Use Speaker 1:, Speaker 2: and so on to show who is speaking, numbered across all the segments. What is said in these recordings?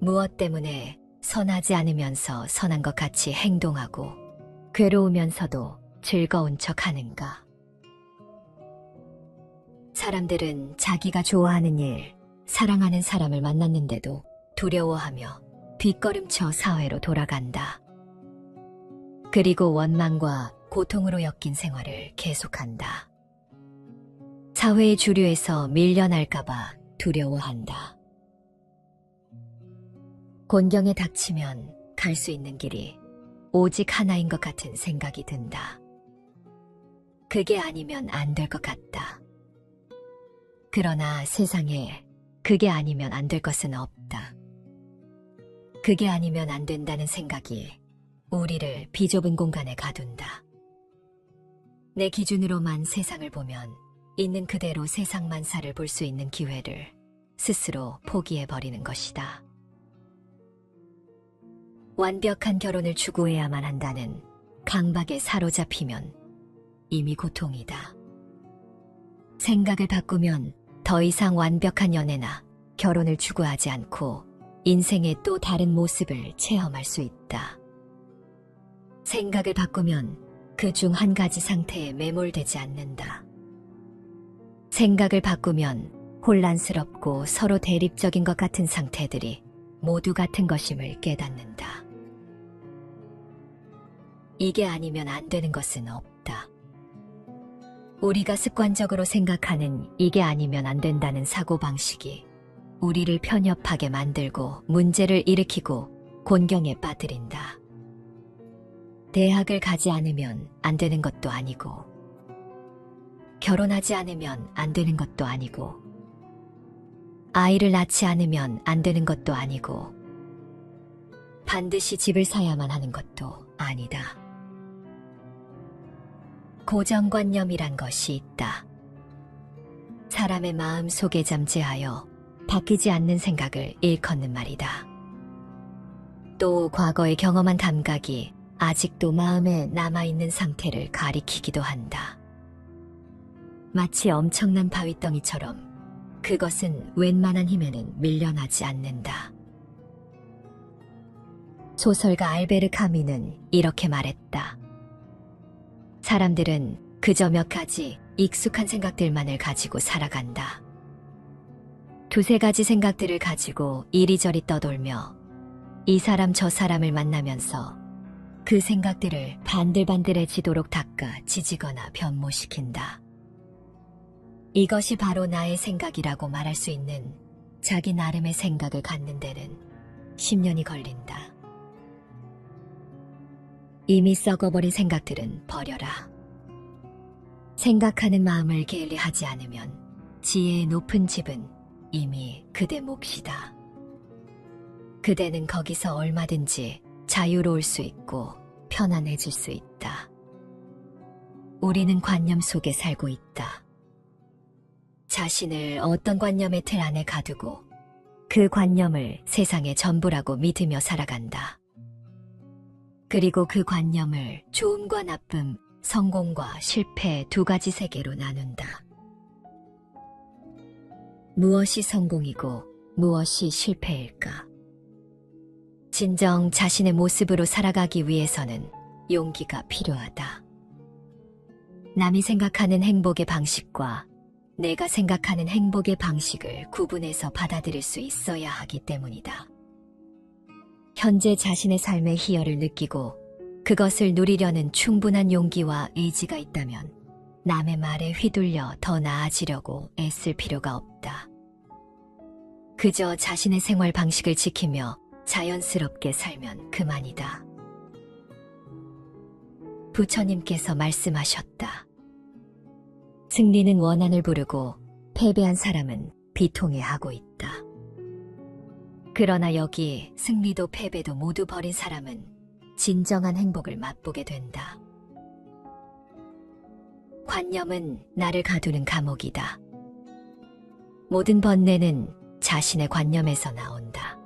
Speaker 1: 무엇 때문에 선하지 않으면서 선한 것 같이 행동하고 괴로우면서도 즐거운 척 하는가? 사람들은 자기가 좋아하는 일, 사랑하는 사람을 만났는데도 두려워하며 뒷걸음쳐 사회로 돌아간다. 그리고 원망과 고통으로 엮인 생활을 계속한다. 사회의 주류에서 밀려날까봐 두려워한다. 곤경에 닥치면 갈 수 있는 길이 오직 하나인 것 같은 생각이 든다. 그게 아니면 안 될 것 같다. 그러나 세상에 그게 아니면 안 될 것은 없다. 그게 아니면 안 된다는 생각이 우리를 비좁은 공간에 가둔다. 내 기준으로만 세상을 보면 있는 그대로 세상 만사를 볼 수 있는 기회를 스스로 포기해버리는 것이다. 완벽한 결혼을 추구해야만 한다는 강박에 사로잡히면 이미 고통이다. 생각을 바꾸면 더 이상 완벽한 연애나 결혼을 추구하지 않고 인생의 또 다른 모습을 체험할 수 있다. 생각을 바꾸면 그 중 한 가지 상태에 매몰되지 않는다. 생각을 바꾸면 혼란스럽고 서로 대립적인 것 같은 상태들이 모두 같은 것임을 깨닫는다. 이게 아니면 안 되는 것은 없다. 우리가 습관적으로 생각하는 이게 아니면 안 된다는 사고방식이 우리를 편협하게 만들고 문제를 일으키고 곤경에 빠뜨린다. 대학을 가지 않으면 안 되는 것도 아니고, 결혼하지 않으면 안 되는 것도 아니고, 아이를 낳지 않으면 안 되는 것도 아니고, 반드시 집을 사야만 하는 것도 아니다. 고정관념이란 것이 있다. 사람의 마음 속에 잠재하여 바뀌지 않는 생각을 일컫는 말이다. 또 과거에 경험한 감각이 아직도 마음에 남아있는 상태를 가리키기도 한다. 마치 엄청난 바위덩이처럼 그것은 웬만한 힘에는 밀려나지 않는다. 소설가 알베르 카뮈는 이렇게 말했다. 사람들은 그저 몇 가지 익숙한 생각들만을 가지고 살아간다. 두세 가지 생각들을 가지고 이리저리 떠돌며 이 사람 저 사람을 만나면서 그 생각들을 반들반들해지도록 닦아 지지거나 변모시킨다. 이것이 바로 나의 생각이라고 말할 수 있는 자기 나름의 생각을 갖는 데는 10년이 걸린다. 이미 썩어버린 생각들은 버려라. 생각하는 마음을 게을리하지 않으면 지혜의 높은 집은 이미 그대 몫이다. 그대는 거기서 얼마든지 자유로울 수 있고 편안해질 수 있다. 우리는 관념 속에 살고 있다. 자신을 어떤 관념의 틀 안에 가두고 그 관념을 세상의 전부라고 믿으며 살아간다. 그리고 그 관념을 좋음과 나쁨, 성공과 실패 두 가지 세계로 나눈다. 무엇이 성공이고 무엇이 실패일까? 진정 자신의 모습으로 살아가기 위해서는 용기가 필요하다. 남이 생각하는 행복의 방식과 내가 생각하는 행복의 방식을 구분해서 받아들일 수 있어야 하기 때문이다. 현재 자신의 삶의 희열을 느끼고 그것을 누리려는 충분한 용기와 의지가 있다면 남의 말에 휘둘려 더 나아지려고 애쓸 필요가 없다. 그저 자신의 생활 방식을 지키며 자연스럽게 살면 그만이다. 부처님께서 말씀하셨다. 승리는 원한을 부르고 패배한 사람은 비통해하고 있다. 그러나 여기 승리도 패배도 모두 버린 사람은 진정한 행복을 맛보게 된다. 관념은 나를 가두는 감옥이다. 모든 번뇌는 자신의 관념에서 나온다.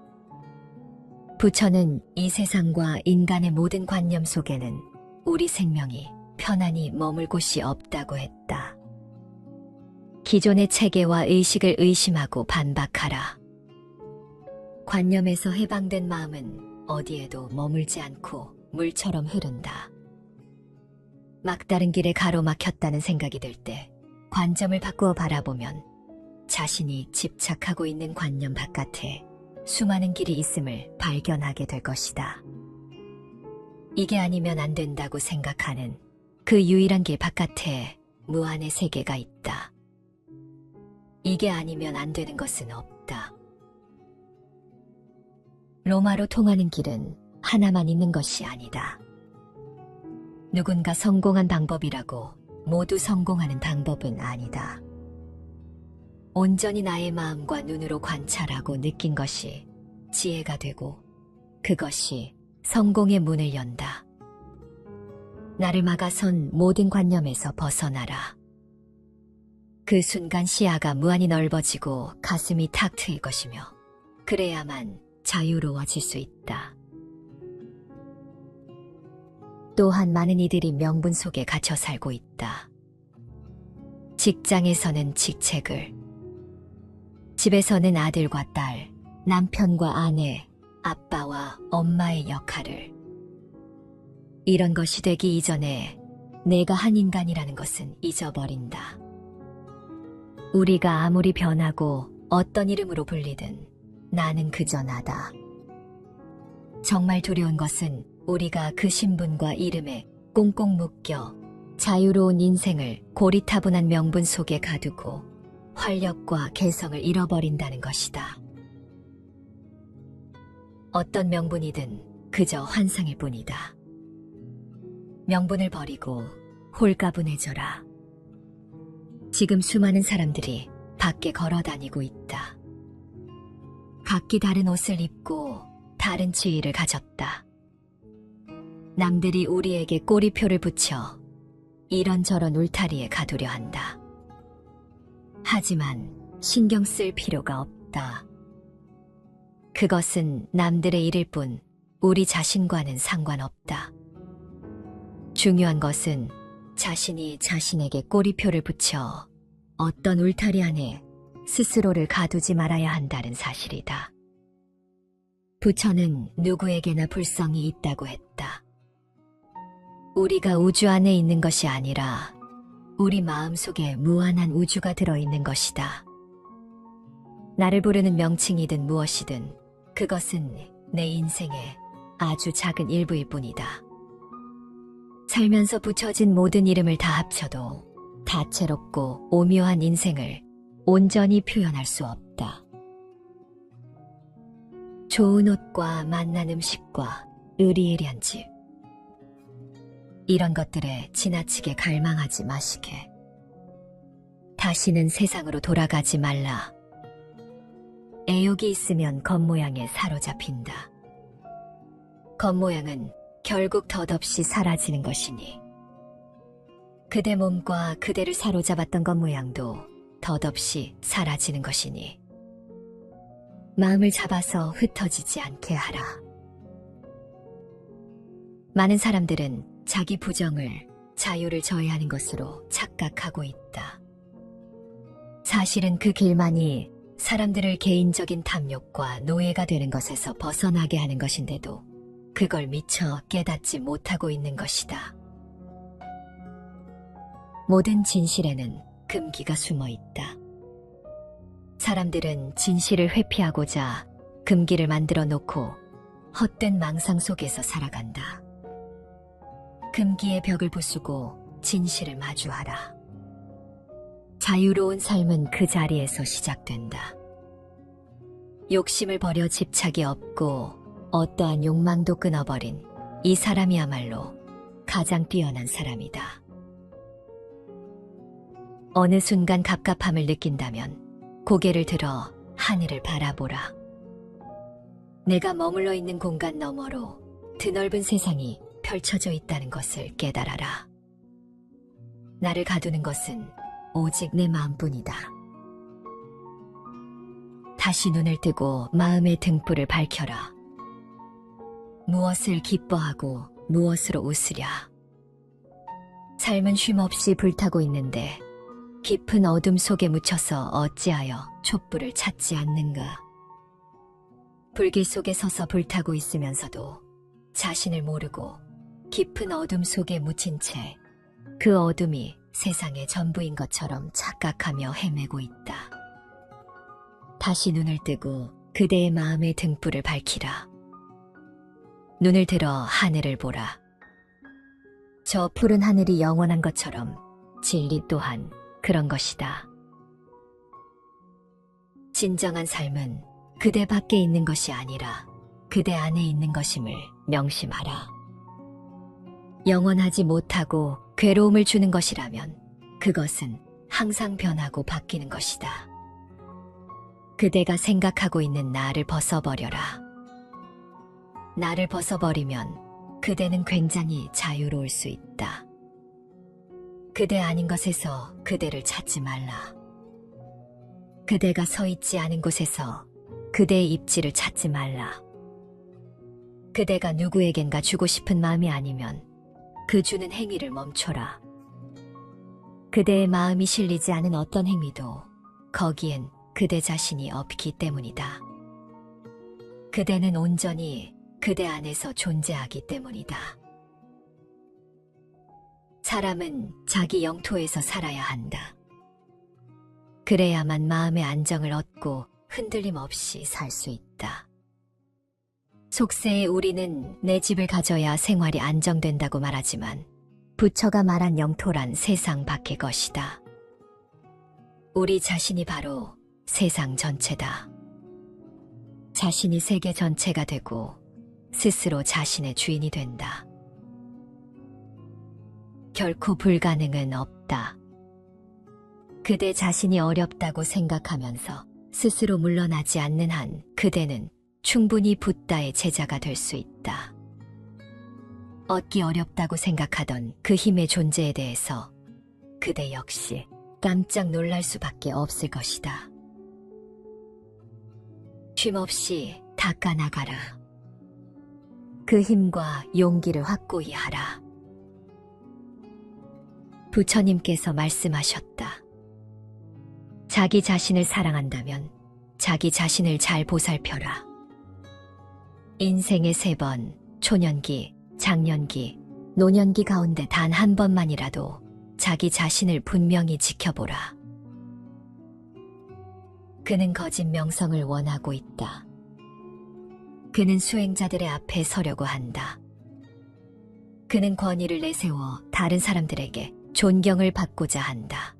Speaker 1: 부처는 이 세상과 인간의 모든 관념 속에는 우리 생명이 편안히 머물 곳이 없다고 했다. 기존의 체계와 의식을 의심하고 반박하라. 관념에서 해방된 마음은 어디에도 머물지 않고 물처럼 흐른다. 막다른 길에 가로막혔다는 생각이 들 때 관점을 바꾸어 바라보면 자신이 집착하고 있는 관념 바깥에 수많은 길이 있음을 발견하게 될 것이다. 이게 아니면 안 된다고 생각하는 그 유일한 길 바깥에 무한의 세계가 있다. 이게 아니면 안 되는 것은 없다. 로마로 통하는 길은 하나만 있는 것이 아니다. 누군가 성공한 방법이라고 모두 성공하는 방법은 아니다. 온전히 나의 마음과 눈으로 관찰하고 느낀 것이 지혜가 되고 그것이 성공의 문을 연다. 나를 막아선 모든 관념에서 벗어나라. 그 순간 시야가 무한히 넓어지고 가슴이 탁 트일 것이며 그래야만 자유로워질 수 있다. 또한 많은 이들이 명분 속에 갇혀 살고 있다. 직장에서는 직책을, 집에서는 아들과 딸, 남편과 아내, 아빠와 엄마의 역할을. 이런 것이 되기 이전에 내가 한 인간이라는 것은 잊어버린다. 우리가 아무리 변하고 어떤 이름으로 불리든 나는 그저 나다. 정말 두려운 것은 우리가 그 신분과 이름에 꽁꽁 묶여 자유로운 인생을 고리타분한 명분 속에 가두고 활력과 개성을 잃어버린다는 것이다. 어떤 명분이든 그저 환상일 뿐이다. 명분을 버리고 홀가분해져라. 지금 수많은 사람들이 밖에 걸어 다니고 있다. 각기 다른 옷을 입고 다른 지위를 가졌다. 남들이 우리에게 꼬리표를 붙여 이런저런 울타리에 가두려 한다. 하지만 신경 쓸 필요가 없다. 그것은 남들의 일일 뿐 우리 자신과는 상관없다. 중요한 것은 자신이 자신에게 꼬리표를 붙여 어떤 울타리 안에 스스로를 가두지 말아야 한다는 사실이다. 부처는 누구에게나 불성이 있다고 했다. 우리가 우주 안에 있는 것이 아니라 우리 마음속에 무한한 우주가 들어있는 것이다. 나를 부르는 명칭이든 무엇이든 그것은 내 인생의 아주 작은 일부일 뿐이다. 살면서 붙여진 모든 이름을 다 합쳐도 다채롭고 오묘한 인생을 온전히 표현할 수 없다. 좋은 옷과 맛난 음식과 의리의리한 집, 이런 것들에 지나치게 갈망하지 마시게. 다시는 세상으로 돌아가지 말라. 애욕이 있으면 겉모양에 사로잡힌다. 겉모양은 결국 덧없이 사라지는 것이니 그대 몸과 그대를 사로잡았던 겉모양도 덧없이 사라지는 것이니 마음을 잡아서 흩어지지 않게 하라. 많은 사람들은 자기 부정을 자유를 저해하는 것으로 착각하고 있다. 사실은 그 길만이 사람들을 개인적인 탐욕과 노예가 되는 것에서 벗어나게 하는 것인데도 그걸 미처 깨닫지 못하고 있는 것이다. 모든 진실에는 금기가 숨어 있다. 사람들은 진실을 회피하고자 금기를 만들어 놓고 헛된 망상 속에서 살아간다. 금기의 벽을 부수고 진실을 마주하라. 자유로운 삶은 그 자리에서 시작된다. 욕심을 버려 집착이 없고 어떠한 욕망도 끊어버린 이 사람이야말로 가장 뛰어난 사람이다. 어느 순간 갑갑함을 느낀다면 고개를 들어 하늘을 바라보라. 내가 머물러 있는 공간 너머로 드넓은 세상이 펼쳐져 있다는 것을 깨달아라. 나를 가두는 것은 오직 내 마음뿐이다. 다시 눈을 뜨고 마음의 등불을 밝혀라. 무엇을 기뻐하고 무엇으로 웃으랴. 삶은 쉼없이 불타고 있는데 깊은 어둠 속에 묻혀서 어찌하여 촛불을 찾지 않는가. 불길 속에 서서 불타고 있으면서도 자신을 모르고 깊은 어둠 속에 묻힌 채 그 어둠이 세상의 전부인 것처럼 착각하며 헤매고 있다. 다시 눈을 뜨고 그대의 마음의 등불을 밝히라. 눈을 들어 하늘을 보라. 저 푸른 하늘이 영원한 것처럼 진리 또한 그런 것이다. 진정한 삶은 그대 밖에 있는 것이 아니라 그대 안에 있는 것임을 명심하라. 영원하지 못하고 괴로움을 주는 것이라면 그것은 항상 변하고 바뀌는 것이다. 그대가 생각하고 있는 나를 벗어버려라. 나를 벗어버리면 그대는 굉장히 자유로울 수 있다. 그대 아닌 것에서 그대를 찾지 말라. 그대가 서 있지 않은 곳에서 그대의 입지를 찾지 말라. 그대가 누구에겐가 주고 싶은 마음이 아니면 그 주는 행위를 멈춰라. 그대의 마음이 실리지 않은 어떤 행위도 거기엔 그대 자신이 없기 때문이다. 그대는 온전히 그대 안에서 존재하기 때문이다. 사람은 자기 영토에서 살아야 한다. 그래야만 마음의 안정을 얻고 흔들림 없이 살 수 있다. 속세의 우리는 내 집을 가져야 생활이 안정된다고 말하지만 부처가 말한 영토란 세상 밖의 것이다. 우리 자신이 바로 세상 전체다. 자신이 세계 전체가 되고 스스로 자신의 주인이 된다. 결코 불가능은 없다. 그대 자신이 어렵다고 생각하면서 스스로 물러나지 않는 한 그대는 충분히 붓다의 제자가 될 수 있다. 얻기 어렵다고 생각하던 그 힘의 존재에 대해서 그대 역시 깜짝 놀랄 수밖에 없을 것이다. 쉼없이 닦아나가라. 그 힘과 용기를 확고히 하라. 부처님께서 말씀하셨다. 자기 자신을 사랑한다면 자기 자신을 잘 보살펴라. 인생의 3번, 초년기, 장년기, 노년기 가운데 단 한 번만이라도 자기 자신을 분명히 지켜보라. 그는 거짓 명성을 원하고 있다. 그는 수행자들의 앞에 서려고 한다. 그는 권위를 내세워 다른 사람들에게 존경을 받고자 한다.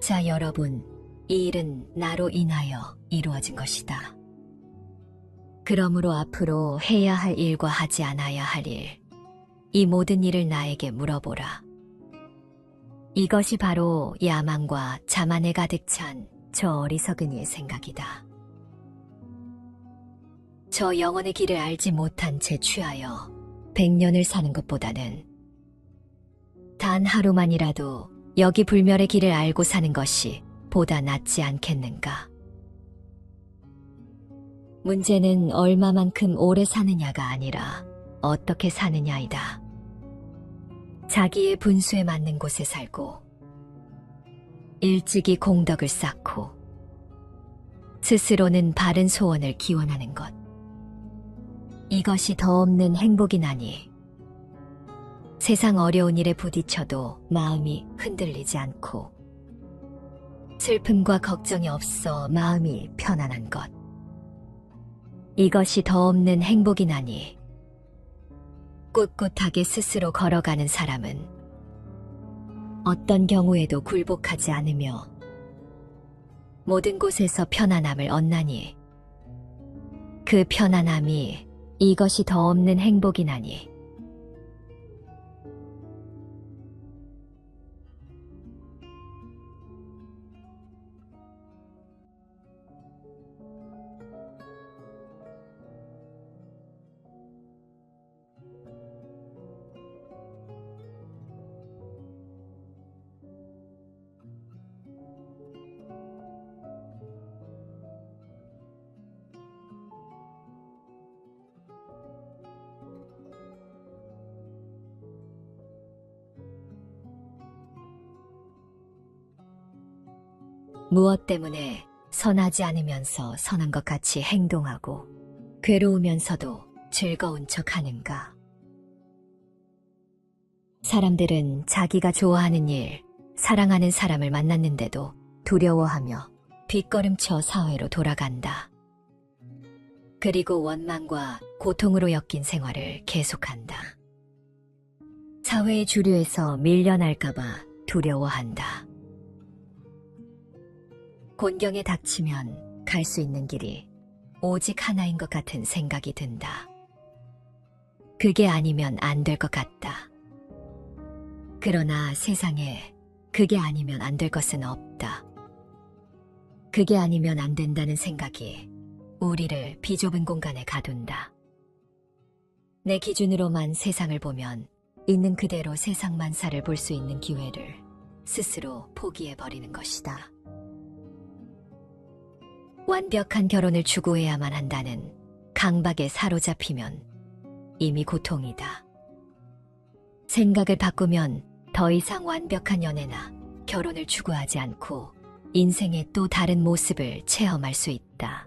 Speaker 1: 자, 여러분, 이 일은 나로 인하여 이루어진 것이다. 그러므로 앞으로 해야 할 일과 하지 않아야 할 일, 이 모든 일을 나에게 물어보라. 이것이 바로 야망과 자만에 가득 찬 저 어리석은 이의 생각이다. 저 영혼의 길을 알지 못한 채 취하여 100년을 사는 것보다는 단 하루만이라도 여기 불멸의 길을 알고 사는 것이 보다 낫지 않겠는가. 문제는 얼마만큼 오래 사느냐가 아니라 어떻게 사느냐이다. 자기의 분수에 맞는 곳에 살고 일찍이 공덕을 쌓고 스스로는 바른 소원을 기원하는 것. 이것이 더 없는 행복이나니 세상 어려운 일에 부딪혀도 마음이 흔들리지 않고 슬픔과 걱정이 없어 마음이 편안한 것. 이것이 더 없는 행복이나니 꿋꿋하게 스스로 걸어가는 사람은 어떤 경우에도 굴복하지 않으며 모든 곳에서 편안함을 얻나니 그 편안함이 이것이 더 없는 행복이나니 무엇 때문에 선하지 않으면서 선한 것 같이 행동하고 괴로우면서도 즐거운 척 하는가? 사람들은 자기가 좋아하는 일, 사랑하는 사람을 만났는데도 두려워하며 뒷걸음쳐 사회로 돌아간다. 그리고 원망과 고통으로 엮인 생활을 계속한다. 사회의 주류에서 밀려날까봐 두려워한다. 곤경에 닥치면 갈 수 있는 길이 오직 하나인 것 같은 생각이 든다. 그게 아니면 안 될 것 같다. 그러나 세상에 그게 아니면 안 될 것은 없다. 그게 아니면 안 된다는 생각이 우리를 비좁은 공간에 가둔다. 내 기준으로만 세상을 보면 있는 그대로 세상 만사를 볼 수 있는 기회를 스스로 포기해버리는 것이다. 완벽한 결혼을 추구해야만 한다는 강박에 사로잡히면 이미 고통이다. 생각을 바꾸면 더 이상 완벽한 연애나 결혼을 추구하지 않고 인생의 또 다른 모습을 체험할 수 있다.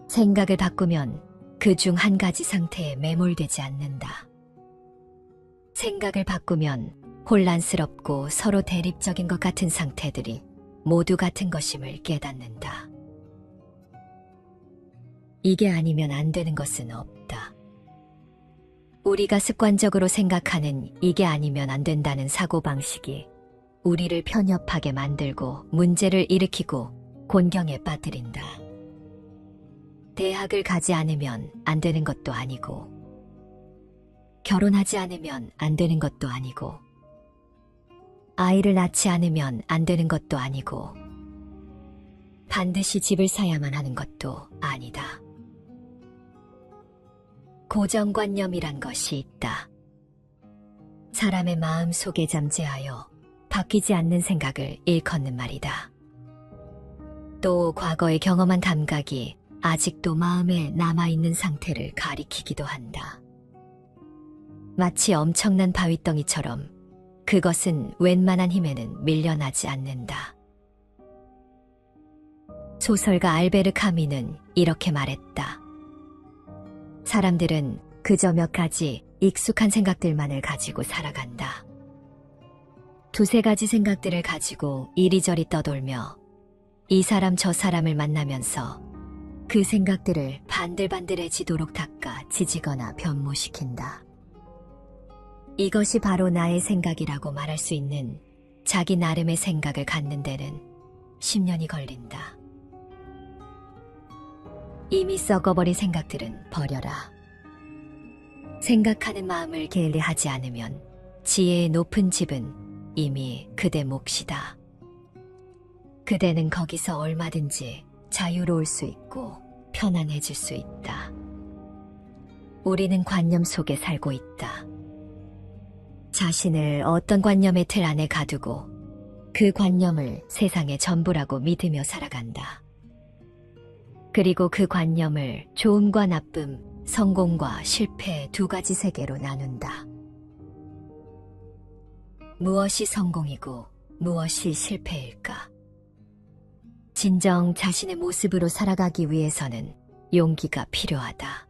Speaker 1: 생각을 바꾸면 그 중 한 가지 상태에 매몰되지 않는다. 생각을 바꾸면 혼란스럽고 서로 대립적인 것 같은 상태들이 모두 같은 것임을 깨닫는다. 이게 아니면 안 되는 것은 없다. 우리가 습관적으로 생각하는 이게 아니면 안 된다는 사고방식이 우리를 편협하게 만들고 문제를 일으키고 곤경에 빠뜨린다. 대학을 가지 않으면 안 되는 것도 아니고, 결혼하지 않으면 안 되는 것도 아니고, 아이를 낳지 않으면 안 되는 것도 아니고, 반드시 집을 사야만 하는 것도 아니다. 고정관념이란 것이 있다. 사람의 마음 속에 잠재하여 바뀌지 않는 생각을 일컫는 말이다. 또 과거에 경험한 감각이 아직도 마음에 남아있는 상태를 가리키기도 한다. 마치 엄청난 바위덩이처럼 그것은 웬만한 힘에는 밀려나지 않는다. 소설가 알베르 카미는 이렇게 말했다. 사람들은 그저 몇 가지 익숙한 생각들만을 가지고 살아간다. 두세 가지 생각들을 가지고 이리저리 떠돌며 이 사람 저 사람을 만나면서 그 생각들을 반들반들해지도록 닦아 지지거나 변모시킨다. 이것이 바로 나의 생각이라고 말할 수 있는 자기 나름의 생각을 갖는 데는 10년이 걸린다. 이미 썩어버린 생각들은 버려라. 생각하는 마음을 게을리하지 않으면 지혜의 높은 집은 이미 그대 몫이다. 그대는 거기서 얼마든지 자유로울 수 있고 편안해질 수 있다. 우리는 관념 속에 살고 있다. 자신을 어떤 관념의 틀 안에 가두고 그 관념을 세상의 전부라고 믿으며 살아간다. 그리고 그 관념을 좋음과 나쁨, 성공과 실패 두 가지 세계로 나눈다. 무엇이 성공이고 무엇이 실패일까? 진정 자신의 모습으로 살아가기 위해서는 용기가 필요하다.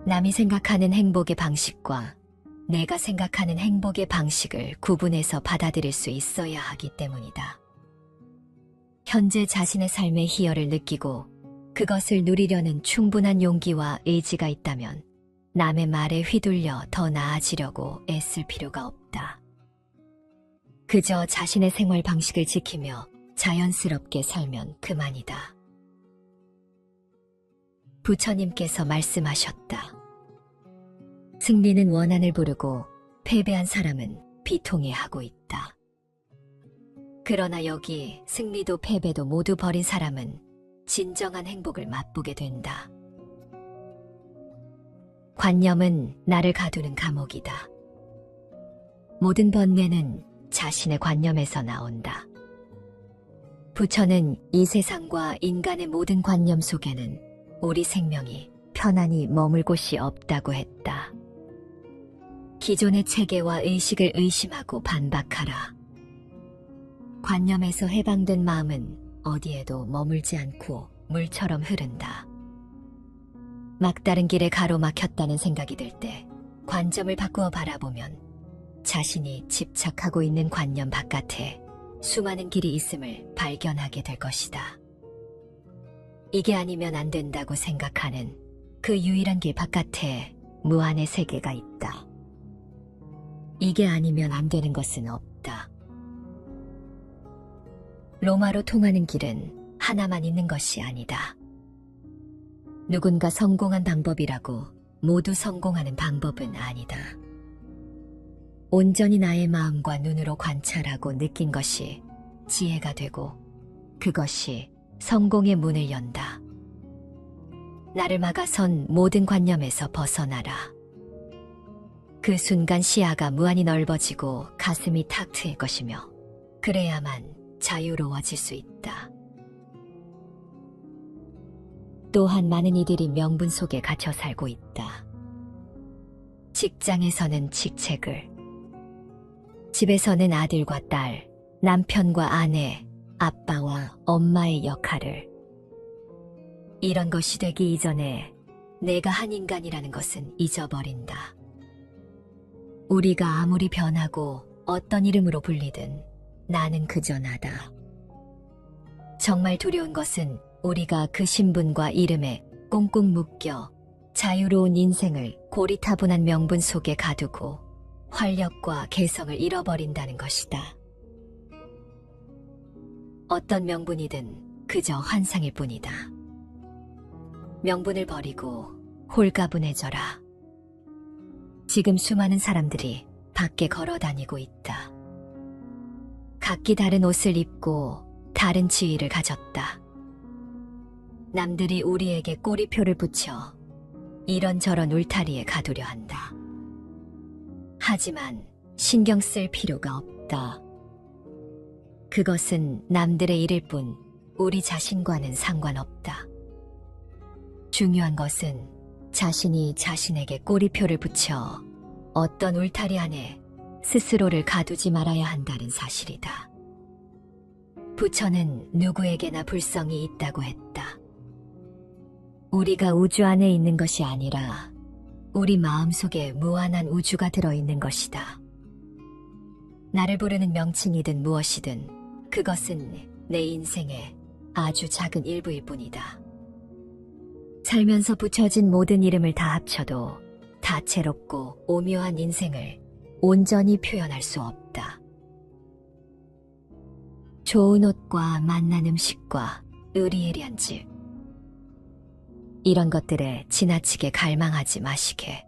Speaker 1: 남이 생각하는 행복의 방식과 내가 생각하는 행복의 방식을 구분해서 받아들일 수 있어야 하기 때문이다. 현재 자신의 삶의 희열을 느끼고 그것을 누리려는 충분한 용기와 의지가 있다면 남의 말에 휘둘려 더 나아지려고 애쓸 필요가 없다. 그저 자신의 생활 방식을 지키며 자연스럽게 살면 그만이다. 부처님께서 말씀하셨다. 승리는 원한을 부르고 패배한 사람은 비통해하고 있다. 그러나 여기 승리도 패배도 모두 버린 사람은 진정한 행복을 맛보게 된다. 관념은 나를 가두는 감옥이다. 모든 번뇌는 자신의 관념에서 나온다. 부처는 이 세상과 인간의 모든 관념 속에는 우리 생명이 편안히 머물 곳이 없다고 했다. 기존의 체계와 의식을 의심하고 반박하라. 관념에서 해방된 마음은 어디에도 머물지 않고 물처럼 흐른다. 막다른 길에 가로막혔다는 생각이 들 때 관점을 바꾸어 바라보면 자신이 집착하고 있는 관념 바깥에 수많은 길이 있음을 발견하게 될 것이다. 이게 아니면 안 된다고 생각하는 그 유일한 길 바깥에 무한의 세계가 있다. 이게 아니면 안 되는 것은 없다. 로마로 통하는 길은 하나만 있는 것이 아니다. 누군가 성공한 방법이라고 모두 성공하는 방법은 아니다. 온전히 나의 마음과 눈으로 관찰하고 느낀 것이 지혜가 되고 그것이 성공의 문을 연다. 나를 막아선 모든 관념에서 벗어나라. 그 순간 시야가 무한히 넓어지고 가슴이 탁 트일 것이며 그래야만 자유로워질 수 있다. 또한 많은 이들이 명분 속에 갇혀 살고 있다. 직장에서는 직책을, 집에서는 아들과 딸, 남편과 아내, 아빠와 엄마의 역할을. 이런 것이 되기 이전에 내가 한 인간이라는 것은 잊어버린다. 우리가 아무리 변하고 어떤 이름으로 불리든 나는 그저 나다. 정말 두려운 것은 우리가 그 신분과 이름에 꽁꽁 묶여 자유로운 인생을 고리타분한 명분 속에 가두고 활력과 개성을 잃어버린다는 것이다. 어떤 명분이든 그저 환상일 뿐이다. 명분을 버리고 홀가분해져라. 지금 수많은 사람들이 밖에 걸어 다니고 있다. 각기 다른 옷을 입고 다른 지위를 가졌다. 남들이 우리에게 꼬리표를 붙여 이런저런 울타리에 가두려 한다. 하지만 신경 쓸 필요가 없다. 그것은 남들의 일일 뿐 우리 자신과는 상관없다. 중요한 것은 자신이 자신에게 꼬리표를 붙여 어떤 울타리 안에 스스로를 가두지 말아야 한다는 사실이다. 부처는 누구에게나 불성이 있다고 했다. 우리가 우주 안에 있는 것이 아니라 우리 마음속에 무한한 우주가 들어있는 것이다. 나를 부르는 명칭이든 무엇이든 그것은 내 인생의 아주 작은 일부일 뿐이다. 살면서 붙여진 모든 이름을 다 합쳐도 다채롭고 오묘한 인생을 온전히 표현할 수 없다. 좋은 옷과 맛난 음식과 의리의리한 집, 이런 것들에 지나치게 갈망하지 마시게.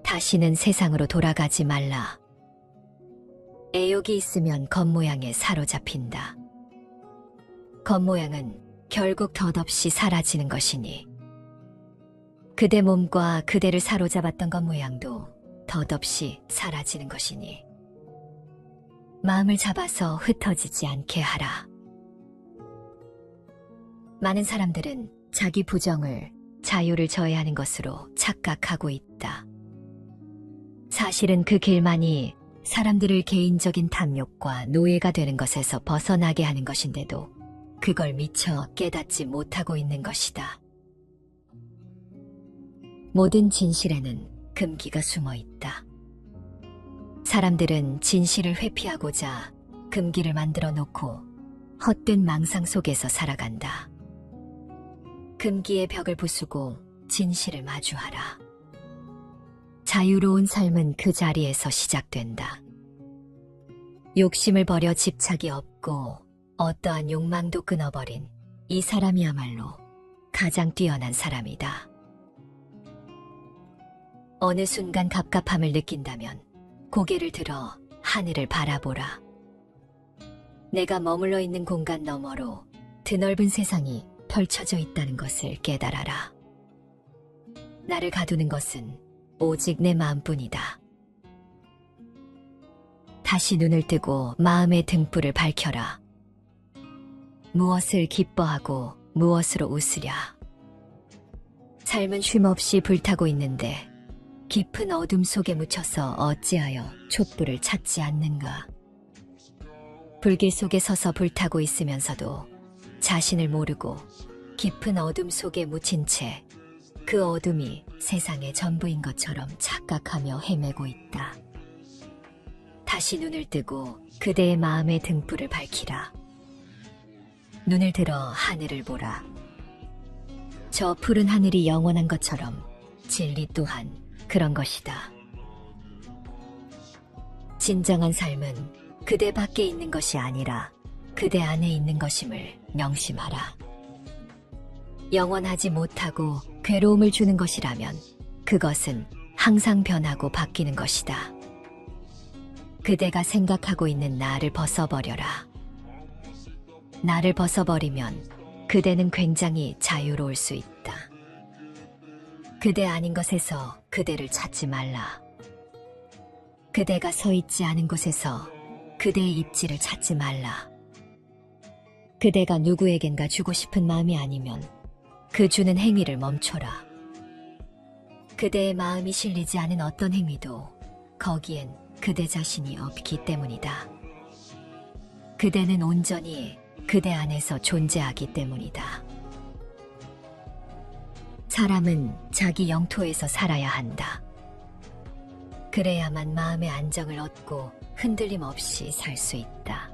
Speaker 1: 다시는 세상으로 돌아가지 말라. 애욕이 있으면 겉모양에 사로잡힌다. 겉모양은 결국 덧없이 사라지는 것이니 그대 몸과 그대를 사로잡았던 겉모양도 덧없이 사라지는 것이니 마음을 잡아서 흩어지지 않게 하라. 많은 사람들은 자기 부정을 자유를 저해하는 것으로 착각하고 있다. 사실은 그 길만이 사람들을 개인적인 탐욕과 노예가 되는 것에서 벗어나게 하는 것인데도 그걸 미처 깨닫지 못하고 있는 것이다. 모든 진실에는 금기가 숨어 있다. 사람들은 진실을 회피하고자 금기를 만들어 놓고 헛된 망상 속에서 살아간다. 금기의 벽을 부수고 진실을 마주하라. 자유로운 삶은 그 자리에서 시작된다. 욕심을 버려 집착이 없고 어떠한 욕망도 끊어버린 이 사람이야말로 가장 뛰어난 사람이다. 어느 순간 갑갑함을 느낀다면 고개를 들어 하늘을 바라보라. 내가 머물러 있는 공간 너머로 드넓은 세상이 펼쳐져 있다는 것을 깨달아라. 나를 가두는 것은 오직 내 마음뿐이다. 다시 눈을 뜨고 마음의 등불을 밝혀라. 무엇을 기뻐하고 무엇으로 웃으랴. 삶은 쉼없이 불타고 있는데 깊은 어둠 속에 묻혀서 어찌하여 촛불을 찾지 않는가. 불길 속에 서서 불타고 있으면서도 자신을 모르고 깊은 어둠 속에 묻힌 채 그 어둠이 세상의 전부인 것처럼 착각하며 헤매고 있다. 다시 눈을 뜨고 그대의 마음의 등불을 밝히라. 눈을 들어 하늘을 보라. 저 푸른 하늘이 영원한 것처럼 진리 또한 그런 것이다. 진정한 삶은 그대 밖에 있는 것이 아니라 그대 안에 있는 것임을 명심하라. 영원하지 못하고 괴로움을 주는 것이라면 그것은 항상 변하고 바뀌는 것이다. 그대가 생각하고 있는 나를 벗어버려라. 나를 벗어버리면 그대는 굉장히 자유로울 수 있다. 그대 아닌 것에서 그대를 찾지 말라. 그대가 서 있지 않은 곳에서 그대의 입지를 찾지 말라. 그대가 누구에겐가 주고 싶은 마음이 아니면 그 주는 행위를 멈춰라. 그대의 마음이 실리지 않은 어떤 행위도 거기엔 그대 자신이 없기 때문이다. 그대는 온전히 그대 안에서 존재하기 때문이다. 사람은 자기 영토에서 살아야 한다. 그래야만 마음의 안정을 얻고 흔들림 없이 살 수 있다.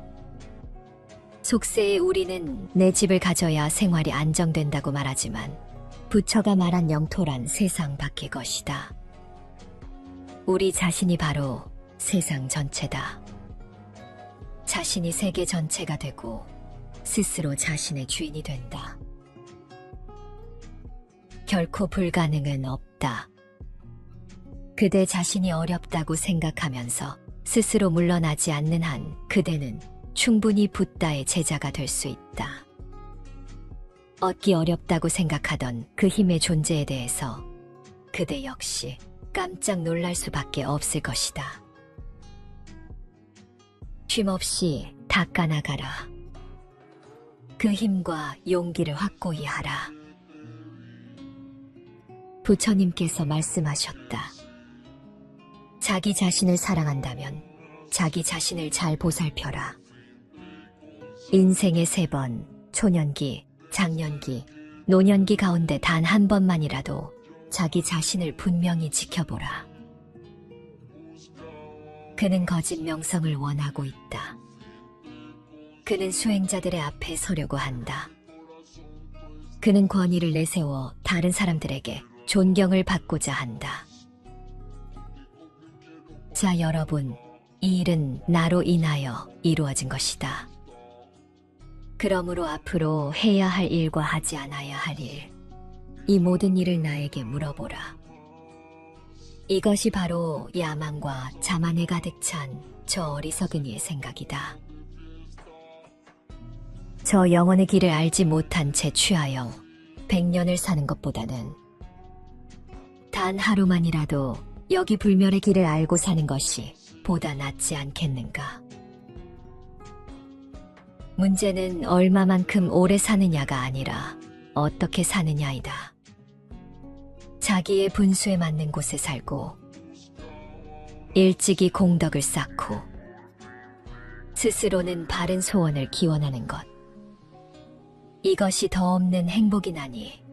Speaker 1: 속세의 우리는 내 집을 가져야 생활이 안정된다고 말하지만 부처가 말한 영토란 세상 밖의 것이다. 우리 자신이 바로 세상 전체다. 자신이 세계 전체가 되고 스스로 자신의 주인이 된다. 결코 불가능은 없다. 그대 자신이 어렵다고 생각하면서 스스로 물러나지 않는 한 그대는 충분히 붓다의 제자가 될 수 있다. 얻기 어렵다고 생각하던 그 힘의 존재에 대해서 그대 역시 깜짝 놀랄 수밖에 없을 것이다. 쉼없이 닦아나가라. 그 힘과 용기를 확고히 하라. 부처님께서 말씀하셨다. 자기 자신을 사랑한다면 자기 자신을 잘 보살펴라. 인생의 3번, 초년기, 장년기, 노년기 가운데 단 한 번만이라도 자기 자신을 분명히 지켜보라. 그는 거짓 명성을 원하고 있다. 그는 수행자들의 앞에 서려고 한다. 그는 권위를 내세워 다른 사람들에게 존경을 받고자 한다. 자, 여러분, 이 일은 나로 인하여 이루어진 것이다. 그러므로 앞으로 해야 할 일과 하지 않아야 할 일, 이 모든 일을 나에게 물어보라. 이것이 바로 야망과 자만에 가득 찬 저 어리석은 이의 생각이다. 저 영혼의 길을 알지 못한 채 취하여 100년을 사는 것보다는 단 하루만이라도 여기 불멸의 길을 알고 사는 것이 보다 낫지 않겠는가. 문제는 얼마만큼 오래 사느냐가 아니라 어떻게 사느냐이다. 자기의 분수에 맞는 곳에 살고 일찍이 공덕을 쌓고 스스로는 바른 소원을 기원하는 것. 이것이 더 없는 행복이나니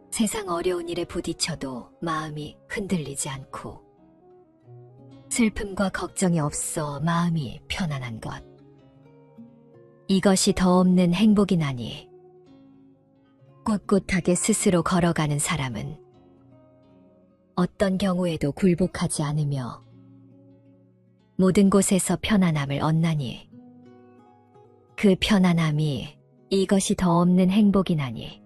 Speaker 1: 세상 어려운 일에 부딪혀도 마음이 흔들리지 않고 슬픔과 걱정이 없어 마음이 편안한 것. 이것이 더 없는 행복이나니 꿋꿋하게 스스로 걸어가는 사람은 어떤 경우에도 굴복하지 않으며 모든 곳에서 편안함을 얻나니 그 편안함이 이것이 더 없는 행복이나니